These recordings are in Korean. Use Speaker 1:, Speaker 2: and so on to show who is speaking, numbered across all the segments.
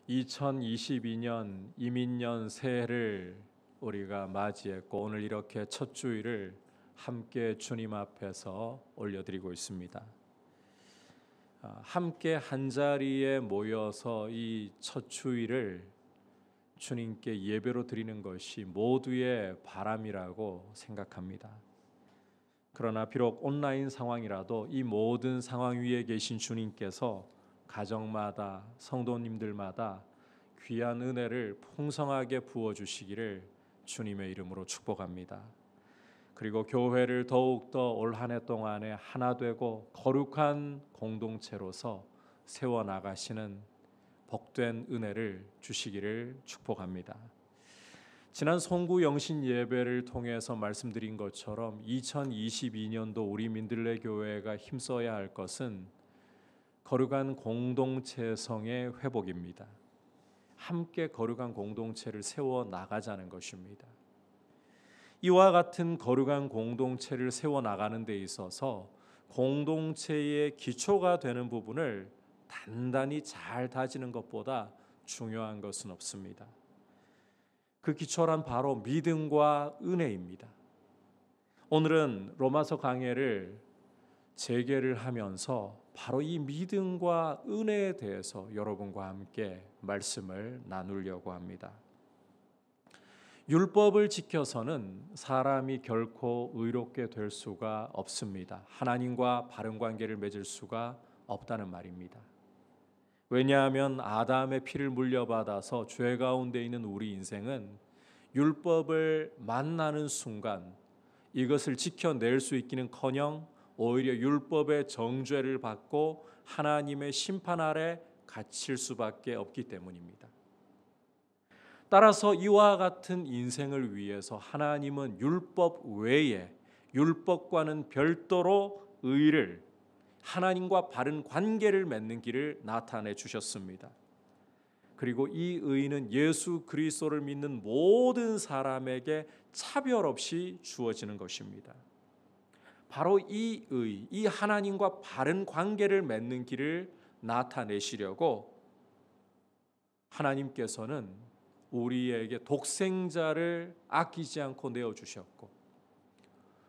Speaker 1: 2022년 이민년 새해를 우리가 맞이했고 오늘 이렇게 첫 주일을 함께 주님 앞에서 올려드리고 있습니다. 함께 한자리에 모여서 이 첫 주일을 주님께 예배로 드리는 것이 모두의 바람이라고 생각합니다. 그러나 비록 온라인 상황이라도 이 모든 상황 위에 계신 주님께서 가정마다 성도님들마다 귀한 은혜를 풍성하게 부어주시기를 주님의 이름으로 축복합니다. 그리고 교회를 더욱더 올 한 해 동안에 하나 되고 거룩한 공동체로서 세워나가시는 복된 은혜를 주시기를 축복합니다. 지난 송구 영신 예배를 통해서 말씀드린 것처럼 2022년도 우리 민들레 교회가 힘써야 할 것은 거룩한 공동체성의 회복입니다. 함께 거룩한 공동체를 세워 나가자는 것입니다. 이와 같은 거룩한 공동체를 세워 나가는 데 있어서 공동체의 기초가 되는 부분을 단단히 잘 다지는 것보다 중요한 것은 없습니다. 그 기초란 바로 믿음과 은혜입니다. 오늘은 로마서 강해를 재개를 하면서 바로 이 믿음과 은혜에 대해서 여러분과 함께 말씀을 나누려고 합니다. 율법을 지켜서는 사람이 결코 의롭게 될 수가 없습니다. 하나님과 바른 관계를 맺을 수가 없다는 말입니다. 왜냐하면 아담의 피를 물려받아서 죄 가운데 있는 우리 인생은 율법을 만나는 순간 이것을 지켜낼 수 있기는커녕 오히려 율법의 정죄를 받고 하나님의 심판 아래 갇힐 수밖에 없기 때문입니다. 따라서 이와 같은 인생을 위해서 하나님은 율법 외에 율법과는 별도로 의를 하나님과 바른 관계를 맺는 길을 나타내 주셨습니다. 그리고 이 의는 예수 그리스도를 믿는 모든 사람에게 차별 없이 주어지는 것입니다. 바로 이 의, 이 하나님과 바른 관계를 맺는 길을 나타내시려고 하나님께서는 우리에게 독생자를 아끼지 않고 내어주셨고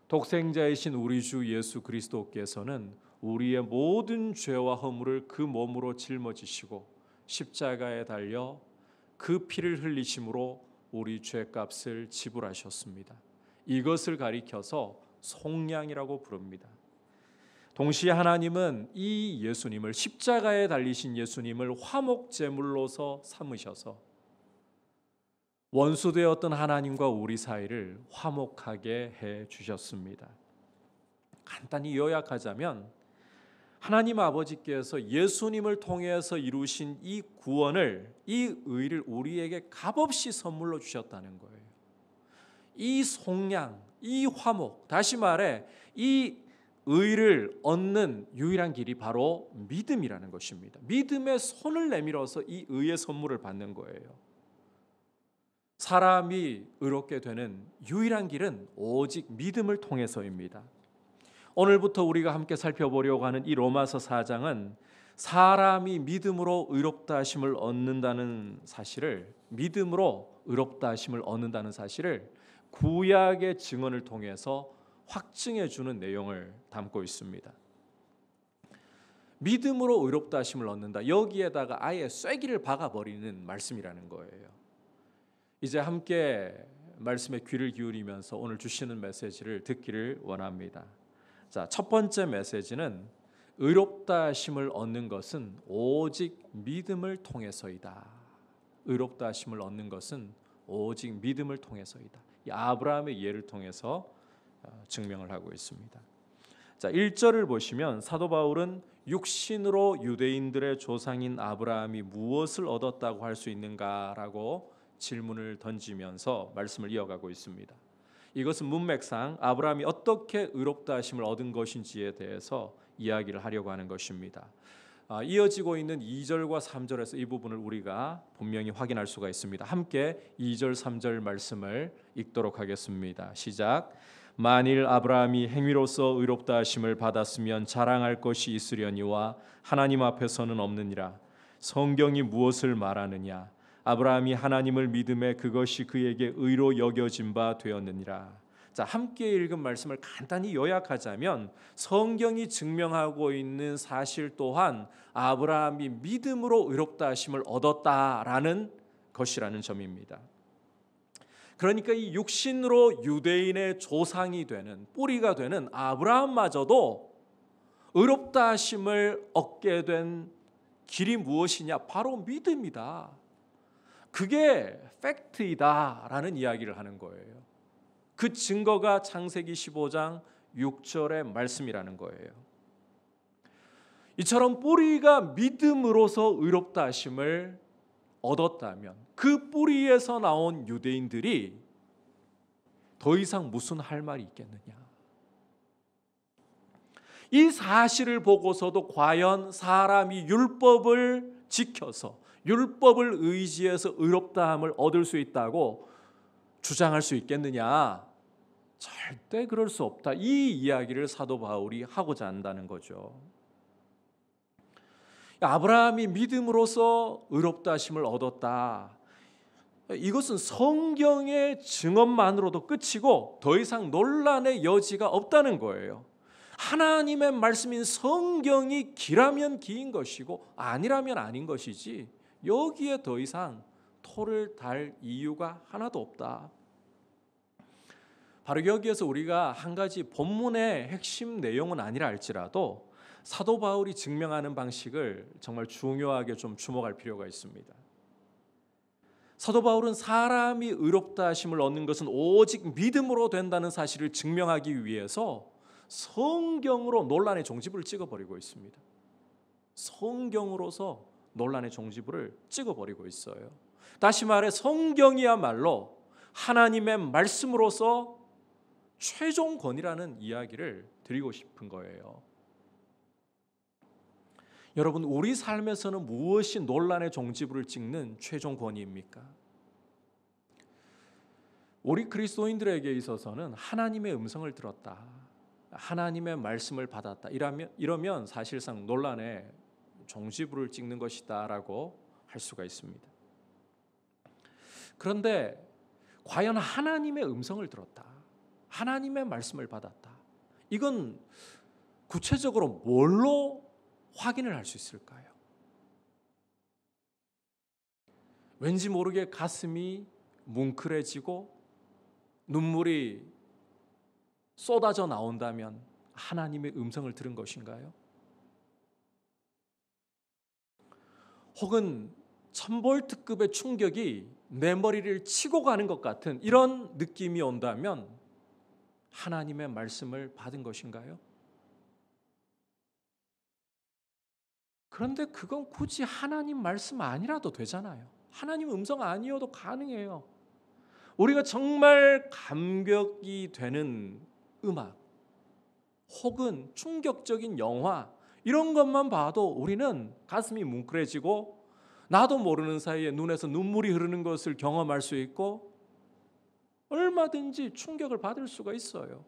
Speaker 1: 독생자이신 우리 주 예수 그리스도께서는 우리의 모든 죄와 허물을 그 몸으로 짊어지시고 십자가에 달려 그 피를 흘리심으로 우리 죄값을 지불하셨습니다. 이것을 가리켜서 속량이라고 부릅니다. 동시에 하나님은 이 예수님을 십자가에 달리신 예수님을 화목제물로서 삼으셔서 원수되었던 하나님과 우리 사이를 화목하게 해 주셨습니다. 간단히 요약하자면 하나님 아버지께서 예수님을 통해서 이루신 이 구원을, 이 의를 우리에게 값없이 선물로 주셨다는 거예요. 이 속량, 이 화목, 다시 말해 이 의를 얻는 유일한 길이 바로 믿음이라는 것입니다. 믿음의 손을 내밀어서 이 의의 선물을 받는 거예요. 사람이 의롭게 되는 유일한 길은 오직 믿음을 통해서입니다. 오늘부터 우리가 함께 살펴보려고 하는 이 로마서 4장은 사람이 믿음으로 의롭다 하심을 얻는다는 사실을, 믿음으로 의롭다 하심을 얻는다는 사실을 구약의 증언을 통해서 확증해 주는 내용을 담고 있습니다. 믿음으로 의롭다 하심을 얻는다. 여기에다가 아예 쐐기를 박아버리는 말씀이라는 거예요. 이제 함께 말씀에 귀를 기울이면서 오늘 주시는 메시지를 듣기를 원합니다. 자, 첫 번째 메시지는 의롭다 하심을 얻는 것은 오직 믿음을 통해서이다. 의롭다 하심을 얻는 것은 오직 믿음을 통해서이다. 이 아브라함의 예를 통해서 증명을 하고 있습니다. 자, 1절을 보시면 사도 바울은 육신으로 유대인들의 조상인 아브라함이 무엇을 얻었다고 할 수 있는가라고 질문을 던지면서 말씀을 이어가고 있습니다. 이것은 문맥상 아브라함이 어떻게 의롭다 하심을 얻은 것인지에 대해서 이야기를 하려고 하는 것입니다. 이어지고 있는 2절과 3절에서 이 부분을 우리가 분명히 확인할 수가 있습니다. 함께 2절 3절 말씀을 읽도록 하겠습니다. 시작. 만일 아브라함이 행위로서 의롭다 하심을 받았으면 자랑할 것이 있으려니와 하나님 앞에서는 없느니라. 성경이 무엇을 말하느냐? 아브라함이 하나님을 믿음에 그것이 그에게 의로 여겨진 바 되었느니라. 자, 함께 읽은 말씀을 간단히 요약하자면 성경이 증명하고 있는 사실 또한 아브라함이 믿음으로 의롭다 하심을 얻었다라는 것이라는 점입니다. 그러니까 이 육신으로 유대인의 조상이 되는 뿌리가 되는 아브라함마저도 의롭다 하심을 얻게 된 길이 무엇이냐? 바로 믿음이다. 그게 팩트이다라는 이야기를 하는 거예요. 그 증거가 창세기 15장 6절의 말씀이라는 거예요. 이처럼 뿌리가 믿음으로서 의롭다 하심을 얻었다면 그 뿌리에서 나온 유대인들이 더 이상 무슨 할 말이 있겠느냐? 이 사실을 보고서도 과연 사람이 율법을 지켜서 율법을 의지해서 의롭다함을 얻을 수 있다고 주장할 수 있겠느냐? 절대 그럴 수 없다. 이 이야기를 사도 바울이 하고자 한다는 거죠. 아브라함이 믿음으로써 의롭다 하심을 얻었다. 이것은 성경의 증언만으로도 끝이고 더 이상 논란의 여지가 없다는 거예요. 하나님의 말씀인 성경이 기라면 기인 것이고 아니라면 아닌 것이지 여기에 더 이상 토를 달 이유가 하나도 없다. 바로 여기에서 우리가 한 가지 본문의 핵심 내용은 아니라 할지라도 사도 바울이 증명하는 방식을 정말 중요하게 좀 주목할 필요가 있습니다. 사도 바울은 사람이 의롭다 하심을 얻는 것은 오직 믿음으로 된다는 사실을 증명하기 위해서 성경으로 논란의 종지부를 찍어버리고 있습니다. 성경으로서 논란의 종지부를 찍어버리고 있어요. 다시 말해 성경이야말로 하나님의 말씀으로서 최종 권위라는 이야기를 드리고 싶은 거예요. 여러분, 우리 삶에서는 무엇이 논란의 종지부를 찍는 최종 권위입니까? 우리 그리스도인들에게 있어서는 하나님의 음성을 들었다, 하나님의 말씀을 받았다, 이러면 사실상 논란의 종지부를 찍는 것이다라고 할 수가 있습니다. 그런데 과연 하나님의 음성을 들었다, 하나님의 말씀을 받았다, 이건 구체적으로 뭘로 확인을 할 수 있을까요? 왠지 모르게 가슴이 뭉클해지고 눈물이 쏟아져 나온다면 하나님의 음성을 들은 것인가요? 혹은 1000볼트급의 충격이 내 머리를 치고 가는 것 같은 이런 느낌이 온다면 하나님의 말씀을 받은 것인가요? 그런데 그건 굳이 하나님 말씀 아니라도 되잖아요. 하나님 음성 아니어도 가능해요. 우리가 정말 감격이 되는 음악 혹은 충격적인 영화 이런 것만 봐도 우리는 가슴이 뭉클해지고 나도 모르는 사이에 눈에서 눈물이 흐르는 것을 경험할 수 있고 얼마든지 충격을 받을 수가 있어요.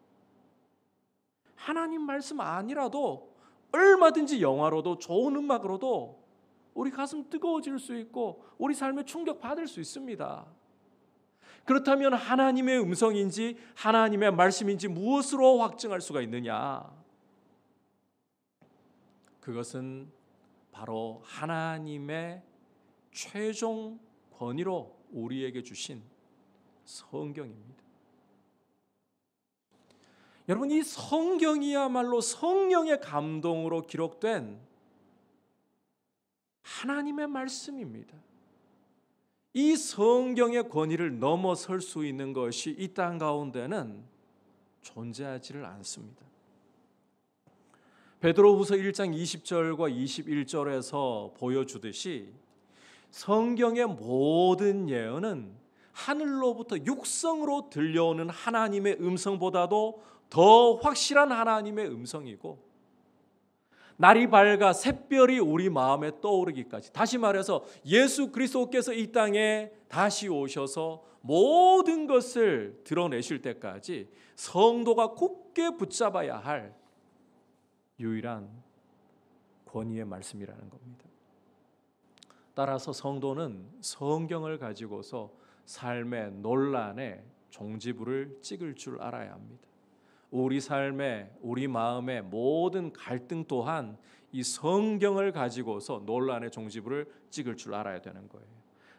Speaker 1: 하나님 말씀 아니라도 얼마든지 영화로도 좋은 음악으로도 우리 가슴 뜨거워질 수 있고 우리 삶에 충격 받을 수 있습니다. 그렇다면 하나님의 음성인지 하나님의 말씀인지 무엇으로 확증할 수가 있느냐? 그것은 바로 하나님의 최종 권위로 우리에게 주신 성경입니다. 여러분, 이 성경이야말로 성령의 감동으로 기록된 하나님의 말씀입니다. 이 성경의 권위를 넘어설 수 있는 것이 이 땅 가운데는 존재하지를 않습니다. 베드로후서 1장 20절과 21절에서 보여주듯이 성경의 모든 예언은 하늘로부터 육성으로 들려오는 하나님의 음성보다도 더 확실한 하나님의 음성이고 날이 밝아 샛별이 우리 마음에 떠오르기까지, 다시 말해서 예수 그리스도께서 이 땅에 다시 오셔서 모든 것을 드러내실 때까지 성도가 굳게 붙잡아야 할 유일한 권위의 말씀이라는 겁니다. 따라서 성도는 성경을 가지고서 삶의 논란에 종지부를 찍을 줄 알아야 합니다. 우리 삶의, 우리 마음의 모든 갈등 또한 이 성경을 가지고서 논란의 종지부를 찍을 줄 알아야 되는 거예요.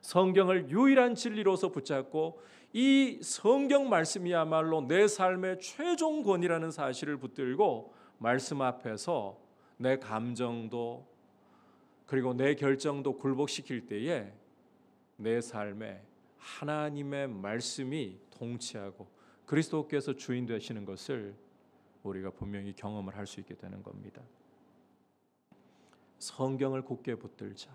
Speaker 1: 성경을 유일한 진리로서 붙잡고 이 성경 말씀이야말로 내 삶의 최종 권위라는 사실을 붙들고 말씀 앞에서 내 감정도 그리고 내 결정도 굴복시킬 때에 내 삶에 하나님의 말씀이 통치하고 그리스도께서 주인 되시는 것을 우리가 분명히 경험을 할 수 있게 되는 겁니다. 성경을 굳게 붙들자.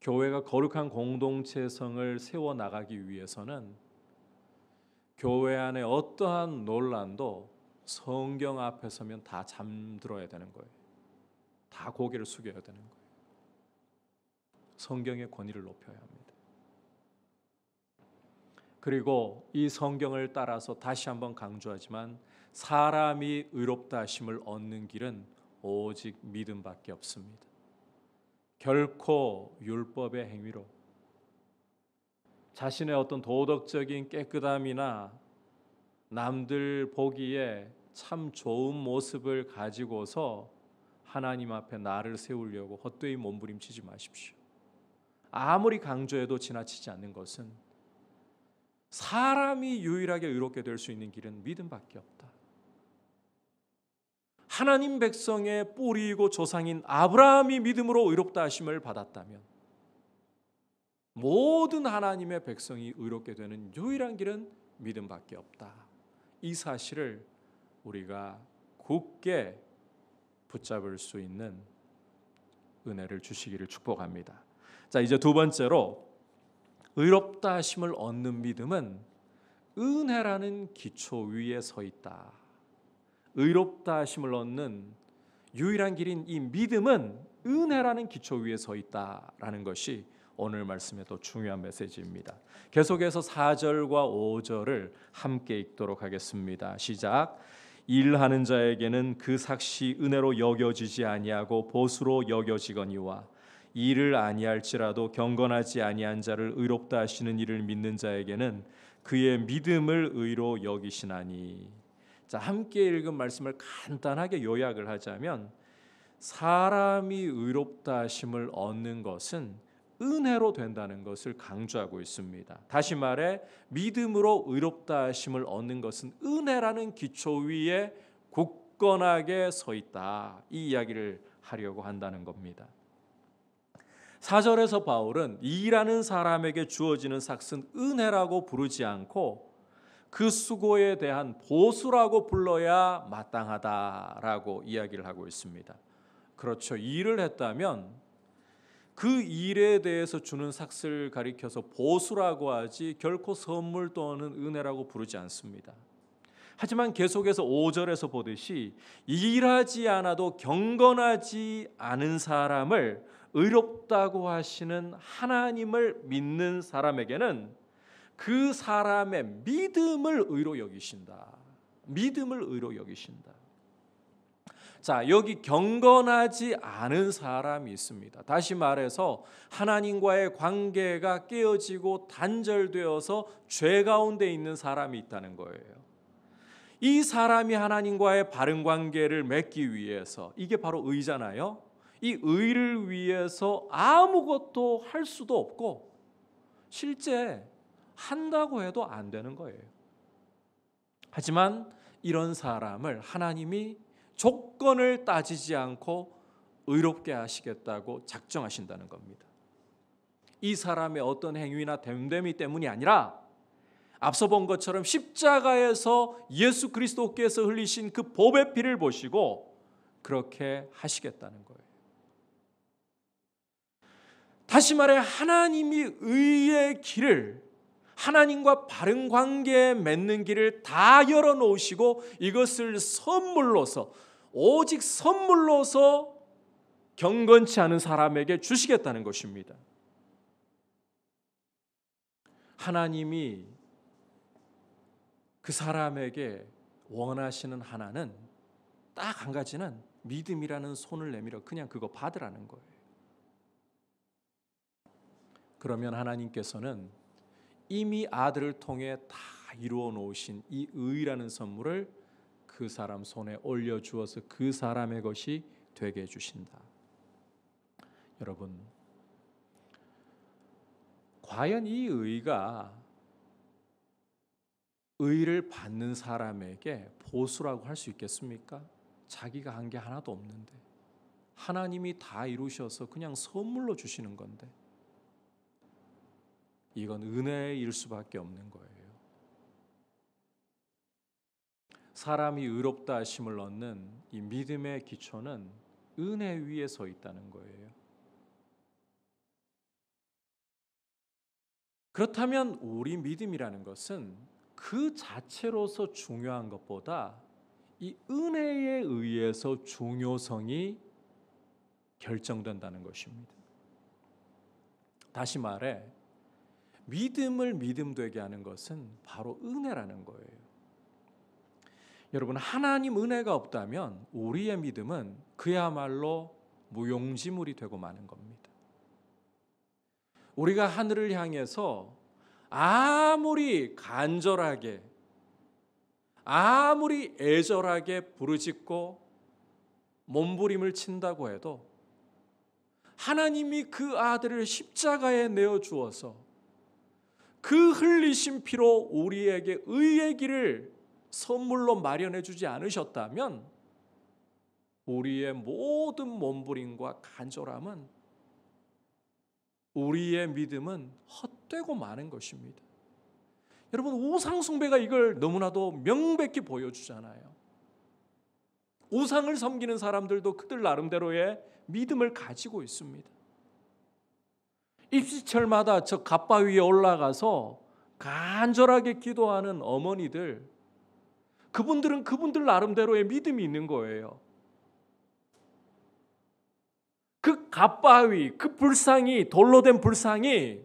Speaker 1: 교회가 거룩한 공동체성을 세워나가기 위해서는 교회 안에 어떠한 논란도 성경 앞에 서면 다 잠들어야 되는 거예요. 다 고개를 숙여야 되는 거예요. 성경의 권위를 높여야 합니다. 그리고 이 성경을 따라서 다시 한번 강조하지만 사람이 의롭다 하심을 얻는 길은 오직 믿음밖에 없습니다. 결코 율법의 행위로 자신의 어떤 도덕적인 깨끗함이나 남들 보기에 참 좋은 모습을 가지고서 하나님 앞에 나를 세우려고 헛되이 몸부림치지 마십시오. 아무리 강조해도 지나치지 않는 것은 사람이 유일하게 의롭게 될 수 있는 길은 믿음밖에 없다. 하나님 백성의 뿌리이고 조상인 아브라함이 믿음으로 의롭다 하심을 받았다면 모든 하나님의 백성이 의롭게 되는 유일한 길은 믿음밖에 없다. 이 사실을 우리가 굳게 붙잡을 수 있는 은혜를 주시기를 축복합니다. 자, 이제 두 번째로 의롭다 하심을 얻는 믿음은 은혜라는 기초 위에 서 있다. 의롭다 하심을 얻는 유일한 길인 이 믿음은 은혜라는 기초 위에 서 있다라는 것이 오늘 말씀의 또 중요한 메시지입니다. 계속해서 4절과 5절을 함께 읽도록 하겠습니다. 시작. 일하는 자에게는 그 삭시 은혜로 여겨지지 아니하고 보수로 여겨지거니와 일을 아니할지라도 경건하지 아니한 자를 의롭다 하시는 이를 믿는 자에게는 그의 믿음을 의로 여기시나니. 자, 함께 읽은 말씀을 간단하게 요약을 하자면 사람이 의롭다 하심을 얻는 것은 은혜로 된다는 것을 강조하고 있습니다. 다시 말해 믿음으로 의롭다 하심을 얻는 것은 은혜라는 기초 위에 굳건하게 서 있다. 이 이야기를 하려고 한다는 겁니다. 4절에서 바울은 일하는 사람에게 주어지는 삭은 은혜라고 부르지 않고 그 수고에 대한 보수라고 불러야 마땅하다라고 이야기를 하고 있습니다. 그렇죠. 일을 했다면 그 일에 대해서 주는 삭을 가리켜서 보수라고 하지 결코 선물 또는 은혜라고 부르지 않습니다. 하지만 계속해서 5절에서 보듯이 일하지 않아도 경건하지 않은 사람을 의롭다고 하시는 하나님을 믿는 사람에게는 그 사람의 믿음을 의로 여기신다. 믿음을 의로 여기신다. 자, 여기 경건하지 않은 사람이 있습니다. 다시 말해서 하나님과의 관계가 깨어지고 단절되어서 죄 가운데 있는 사람이 있다는 거예요. 이 사람이 하나님과의 바른 관계를 맺기 위해서, 이게 바로 의잖아요. 이 의를 위해서 아무것도 할 수도 없고 실제 한다고 해도 안 되는 거예요. 하지만 이런 사람을 하나님이 조건을 따지지 않고 의롭게 하시겠다고 작정하신다는 겁니다. 이 사람의 어떤 행위나 됨됨이 때문이 아니라 앞서 본 것처럼 십자가에서 예수 그리스도께서 흘리신 그 보배 피를 보시고 그렇게 하시겠다는 거예요. 다시 말해 하나님이 의의 길을, 하나님과 바른 관계에 맺는 길을 다 열어놓으시고 이것을 선물로서, 오직 선물로서 경건치 않은 사람에게 주시겠다는 것입니다. 하나님이 그 사람에게 원하시는 하나는 딱 한 가지는 믿음이라는 손을 내밀어 그냥 그거 받으라는 거예요. 그러면 하나님께서는 이미 아들을 통해 다 이루어 놓으신 이 의라는 선물을 그 사람 손에 올려주어서 그 사람의 것이 되게 해주신다. 여러분, 과연 이 의가 의를 받는 사람에게 보수라고 할 수 있겠습니까? 자기가 한 게 하나도 없는데 하나님이 다 이루셔서 그냥 선물로 주시는 건데 이건 은혜의 일 수밖에 없는 거예요. 사람이 의롭다 하심을 얻는 이 믿음의 기초는 은혜 위에 서 있다는 거예요. 그렇다면 우리 믿음이라는 것은 그 자체로서 중요한 것보다 이 은혜에 의해서 중요성이 결정된다는 것입니다. 다시 말해 믿음을 믿음되게 하는 것은 바로 은혜라는 거예요. 여러분, 하나님 은혜가 없다면 우리의 믿음은 그야말로 무용지물이 되고 마는 겁니다. 우리가 하늘을 향해서 아무리 간절하게 아무리 애절하게 부르짖고 몸부림을 친다고 해도 하나님이 그 아들을 십자가에 내어 주어서 그 흘리신 피로 우리에게 의의 길을 선물로 마련해 주지 않으셨다면 우리의 모든 몸부림과 간절함은, 우리의 믿음은 헛되고 마는 것입니다. 여러분, 우상 숭배가 이걸 너무나도 명백히 보여주잖아요. 우상을 섬기는 사람들도 그들 나름대로의 믿음을 가지고 있습니다. 입시철마다 저 갓바 위에 올라가서 간절하게 기도하는 어머니들, 그분들은 그분들 나름대로의 믿음이 있는 거예요. 그 갓바위, 그 불상이, 돌로 된 불상이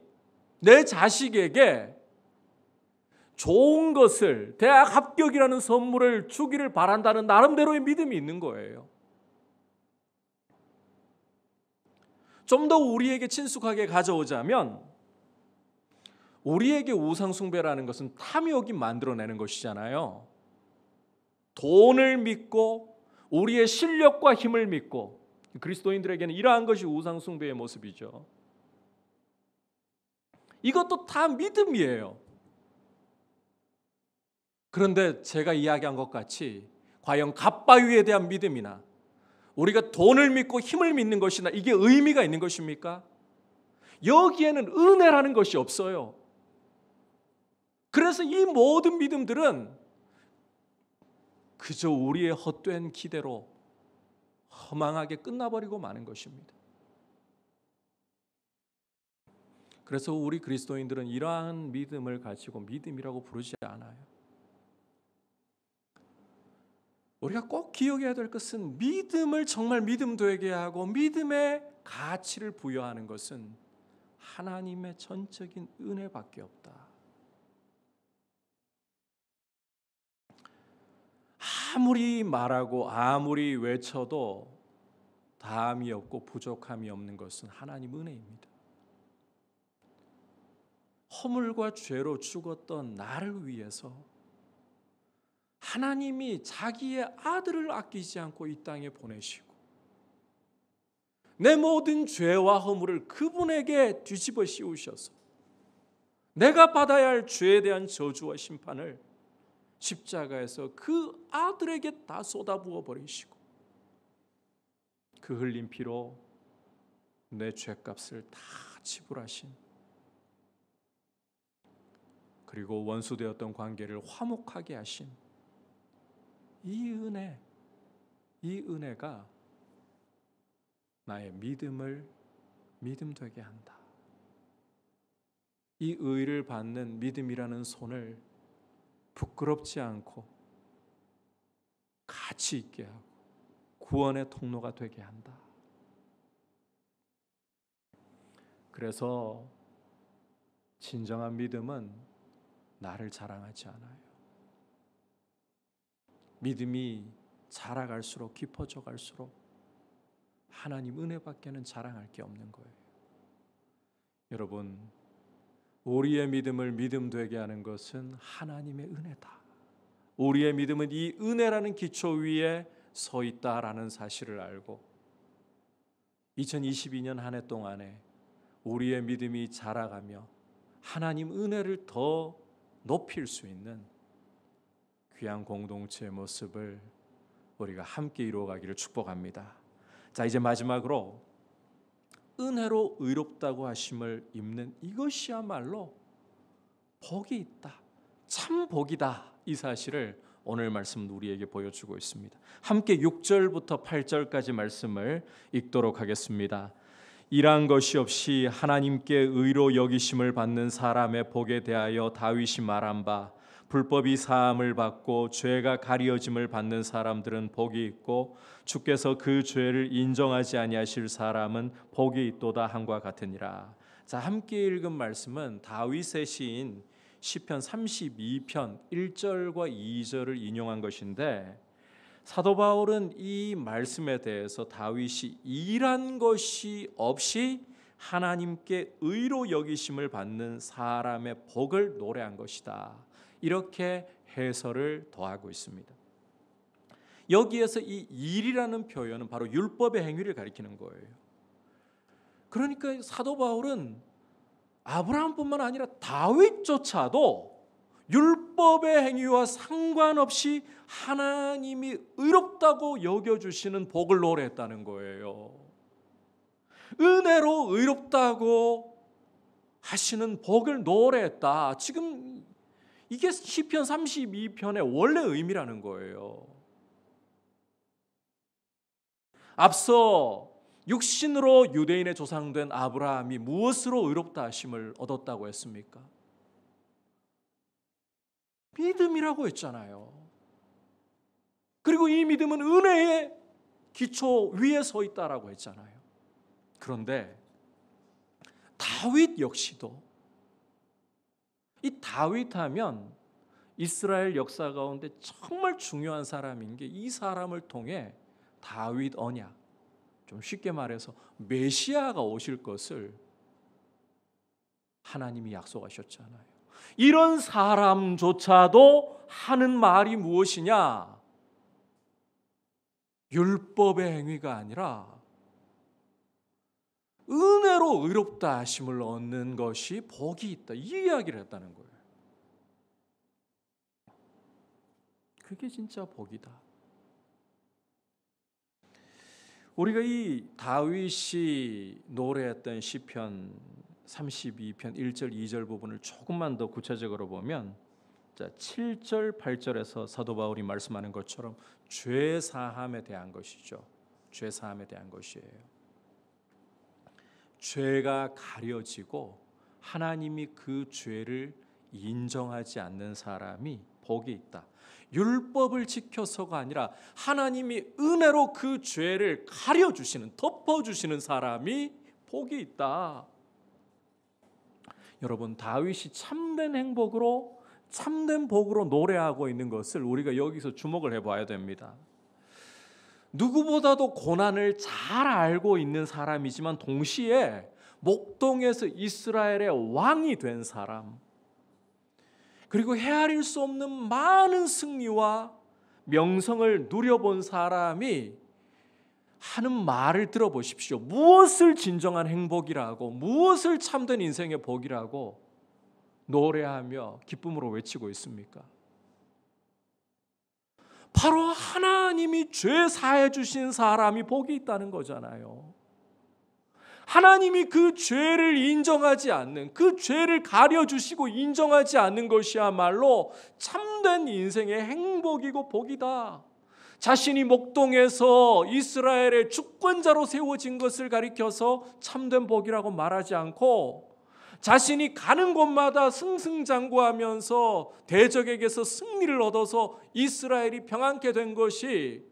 Speaker 1: 내 자식에게 좋은 것을, 대학 합격이라는 선물을 주기를 바란다는 나름대로의 믿음이 있는 거예요. 좀 더 우리에게 친숙하게 가져오자면 우리에게 우상숭배라는 것은 탐욕이 만들어내는 것이잖아요. 돈을 믿고 우리의 실력과 힘을 믿고, 그리스도인들에게는 이러한 것이 우상숭배의 모습이죠. 이것도 다 믿음이에요. 그런데 제가 이야기한 것 같이 과연 갓바위에 대한 믿음이나 우리가 돈을 믿고 힘을 믿는 것이나 이게 의미가 있는 것입니까? 여기에는 은혜라는 것이 없어요. 그래서 이 모든 믿음들은 그저 우리의 헛된 기대로 허망하게 끝나버리고 마는 것입니다. 그래서 우리 그리스도인들은 이러한 믿음을 가지고 믿음이라고 부르지 않아요. 우리가 꼭 기억해야 될 것은 믿음을 정말 믿음 되게 하고 믿음의 가치를 부여하는 것은 하나님의 전적인 은혜밖에 없다. 아무리 말하고 아무리 외쳐도 다함이 없고 부족함이 없는 것은 하나님 은혜입니다. 허물과 죄로 죽었던 나를 위해서 하나님이 자기의 아들을 아끼지 않고 이 땅에 보내시고 내 모든 죄와 허물을 그분에게 뒤집어 씌우셔서 내가 받아야 할 죄에 대한 저주와 심판을 십자가에서 그 아들에게 다 쏟아부어 버리시고 그 흘린 피로 내 죄값을 다 지불하신, 그리고 원수되었던 관계를 화목하게 하신 이 은혜, 이 은혜가 나의 믿음을 믿음되게 한다. 이 의를 받는 믿음이라는 손을 부끄럽지 않고 가치 있게 하고 구원의 통로가 되게 한다. 그래서 진정한 믿음은 나를 자랑하지 않아요. 믿음이 자라갈수록 깊어져 갈수록 하나님 은혜밖에는 자랑할 게 없는 거예요. 여러분, 우리의 믿음을 믿음 되게 하는 것은 하나님의 은혜다. 우리의 믿음은 이 은혜라는 기초 위에 서 있다라는 사실을 알고 2022년 한 해 동안에 우리의 믿음이 자라가며 하나님 은혜를 더 높일 수 있는 귀한 공동체의 모습을 우리가 함께 이루어가기를 축복합니다. 자, 이제 마지막으로 은혜로 의롭다고 하심을 입는 이것이야말로 복이 있다, 참 복이다, 이 사실을 오늘 말씀 우리에게 보여주고 있습니다. 함께 6절부터 8절까지 말씀을 읽도록 하겠습니다. 일한 것이 없이 하나님께 의로 여기심을 받는 사람의 복에 대하여 다윗이 말한 바, 불법이 사함을 받고 죄가 가리어짐을 받는 사람들은 복이 있고 주께서 그 죄를 인정하지 아니하실 사람은 복이 있도다 함과 같으니라. 자, 함께 읽은 말씀은 다윗의 시인 시편 32편 1절과 2절을 인용한 것인데, 사도 바울은 이 말씀에 대해서 다윗이 일한 것이 없이 하나님께 의로 여기심을 받는 사람의 복을 노래한 것이다, 이렇게 해설을 더하고 있습니다. 여기에서 이 일이라는 표현은 바로 율법의 행위를 가리키는 거예요. 그러니까 사도 바울은 아브라함뿐만 아니라 다윗조차도 율법의 행위와 상관없이 하나님이 의롭다고 여겨주시는 복을 노래했다는 거예요. 은혜로 의롭다고 하시는 복을 노래했다. 지금 이게 시편 32편의 원래 의미라는 거예요. 앞서 육신으로 유대인의 조상된 아브라함이 무엇으로 의롭다 하심을 얻었다고 했습니까? 믿음이라고 했잖아요. 그리고 이 믿음은 은혜의 기초 위에 서 있다라고 했잖아요. 그런데 다윗 역시도, 이 다윗 하면 이스라엘 역사 가운데 정말 중요한 사람인 게, 이 사람을 통해 다윗 언약, 좀 쉽게 말해서 메시아가 오실 것을 하나님이 약속하셨잖아요. 이런 사람조차도 하는 말이 무엇이냐? 율법의 행위가 아니라 은혜로 의롭다 하심을 얻는 것이 복이 있다, 이 이야기를 했다는 거예요. 그게 진짜 복이다. 우리가 이 다윗이 노래했던 시편 32편 1절 2절 부분을 조금만 더 구체적으로 보면, 자, 7절 8절에서 사도 바울이 말씀하는 것처럼 죄 사함에 대한 것이죠. 죄 사함에 대한 것이에요. 죄가 가려지고 하나님이 그 죄를 인정하지 않는 사람이 복이 있다. 율법을 지켜서가 아니라 하나님이 은혜로 그 죄를 가려주시는, 덮어주시는 사람이 복이 있다. 여러분, 다윗이 참된 행복으로, 참된 복으로 노래하고 있는 것을 우리가 여기서 주목을 해봐야 됩니다. 누구보다도 고난을 잘 알고 있는 사람이지만 동시에 목동에서 이스라엘의 왕이 된 사람, 그리고 헤아릴 수 없는 많은 승리와 명성을 누려본 사람이 하는 말을 들어보십시오. 무엇을 진정한 행복이라고, 무엇을 참된 인생의 복이라고 노래하며 기쁨으로 외치고 있습니까? 바로 하나님이 죄 사해 주신 사람이 복이 있다는 거잖아요. 하나님이 그 죄를 인정하지 않는, 그 죄를 가려주시고 인정하지 않는 것이야말로 참된 인생의 행복이고 복이다. 자신이 목동에서 이스라엘의 주권자로 세워진 것을 가리켜서 참된 복이라고 말하지 않고, 자신이 가는 곳마다 승승장구하면서 대적에게서 승리를 얻어서 이스라엘이 평안케 된 것이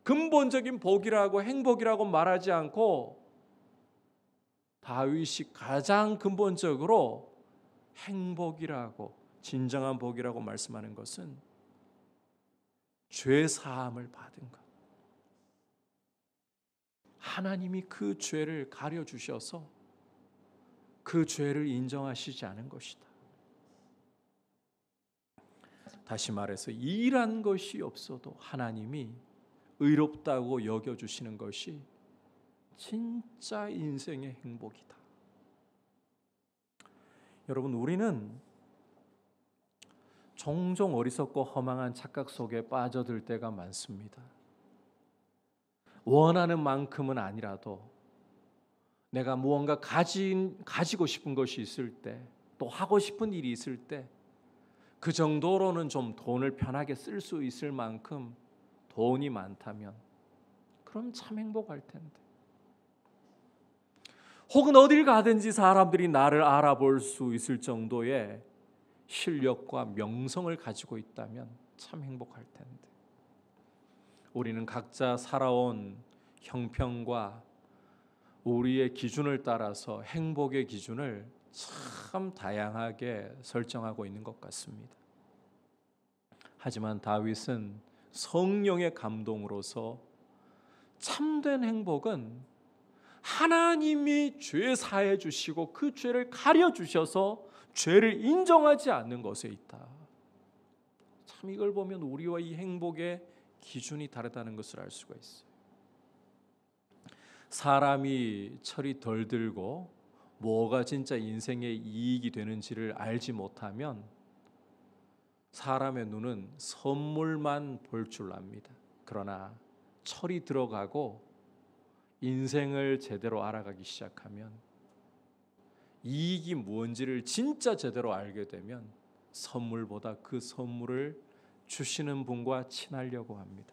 Speaker 1: 근본적인 복이라고, 행복이라고 말하지 않고, 다윗이 가장 근본적으로 행복이라고, 진정한 복이라고 말씀하는 것은 죄 사함을 받은 것. 하나님이 그 죄를 가려주셔서 그 죄를 인정하시지 않은 것이다. 다시 말해서 일한 것이 없어도 하나님이 의롭다고 여겨주시는 것이 진짜 인생의 행복이다. 여러분, 우리는 종종 어리석고 허망한 착각 속에 빠져들 때가 많습니다. 원하는 만큼은 아니라도 내가 무언가 가지고 싶은 것이 있을 때, 또 하고 싶은 일이 있을 때 그 정도로는 좀 돈을 편하게 쓸 수 있을 만큼 돈이 많다면 그럼 참 행복할 텐데, 혹은 어딜 가든지 사람들이 나를 알아볼 수 있을 정도의 실력과 명성을 가지고 있다면 참 행복할 텐데, 우리는 각자 살아온 형편과 우리의 기준을 따라서 행복의 기준을 참 다양하게 설정하고 있는 것 같습니다. 하지만 다윗은 성령의 감동으로서 참된 행복은 하나님이 죄 사해 주시고 그 죄를 가려 주셔서 죄를 인정하지 않는 것에 있다. 참 이걸 보면 우리와 이 행복의 기준이 다르다는 것을 알 수가 있어요. 사람이 철이 덜 들고 뭐가 진짜 인생의 이익이 되는지를 알지 못하면 사람의 눈은 선물만 볼 줄 압니다. 그러나 철이 들어가고 인생을 제대로 알아가기 시작하면, 이익이 무엇인지를 진짜 제대로 알게 되면 선물보다 그 선물을 주시는 분과 친하려고 합니다.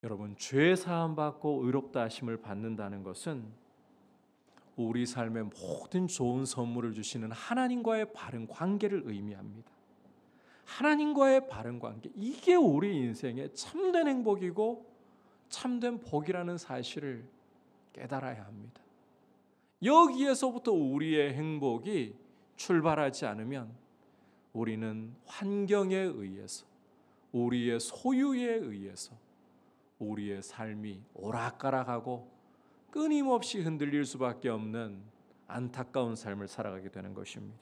Speaker 1: 여러분, 죄 사함 받고 의롭다 하심을 받는다는 것은 우리 삶의 모든 좋은 선물을 주시는 하나님과의 바른 관계를 의미합니다. 하나님과의 바른 관계, 이게 우리 인생의 참된 행복이고 참된 복이라는 사실을 깨달아야 합니다. 여기에서부터 우리의 행복이 출발하지 않으면 우리는 환경에 의해서, 우리의 소유에 의해서 우리의 삶이 오락가락하고 끊임없이 흔들릴 수밖에 없는 안타까운 삶을 살아가게 되는 것입니다.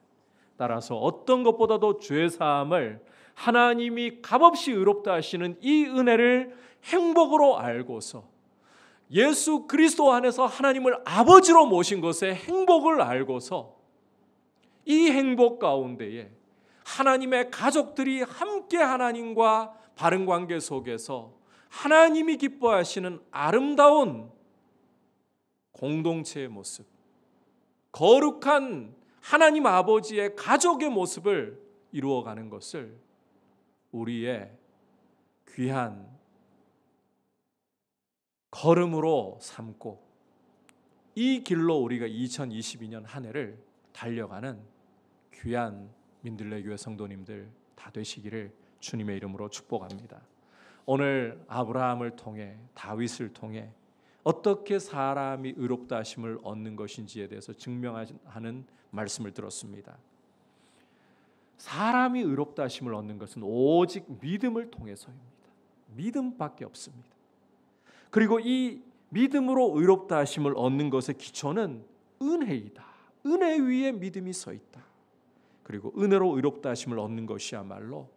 Speaker 1: 따라서 어떤 것보다도 죄 사함을 하나님이 값없이 의롭다 하시는 이 은혜를 행복으로 알고서 예수 그리스도 안에서 하나님을 아버지로 모신 것의 행복을 알고서 이 행복 가운데에 하나님의 가족들이 함께 하나님과 바른 관계 속에서 하나님이 기뻐하시는 아름다운 공동체의 모습, 거룩한 하나님 아버지의 가족의 모습을 이루어가는 것을 우리의 귀한 걸음으로 삼고 이 길로 우리가 2022년 한 해를 달려가는 귀한 민들레 교회 성도님들 다 되시기를 주님의 이름으로 축복합니다. 오늘 아브라함을 통해, 다윗을 통해 어떻게 사람이 의롭다 하심을 얻는 것인지에 대해서 증명하는 말씀을 들었습니다. 사람이 의롭다 하심을 얻는 것은 오직 믿음을 통해서입니다. 믿음밖에 없습니다. 그리고 이 믿음으로 의롭다 하심을 얻는 것의 기초는 은혜이다. 은혜 위에 믿음이 서 있다. 그리고 은혜로 의롭다 하심을 얻는 것이야말로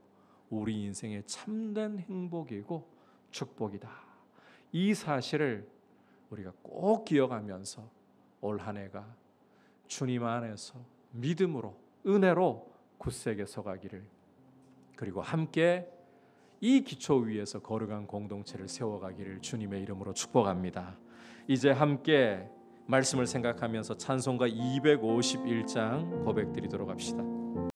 Speaker 1: 우리 인생의 참된 행복이고 축복이다. 이 사실을 우리가 꼭 기억하면서 올 한 해가 주님 안에서 믿음으로, 은혜로 굳세게 서가기를, 그리고 함께 이 기초 위에서 거룩한 공동체를 세워가기를 주님의 이름으로 축복합니다. 이제 함께 말씀을 생각하면서 찬송가 251장 고백드리도록 합시다.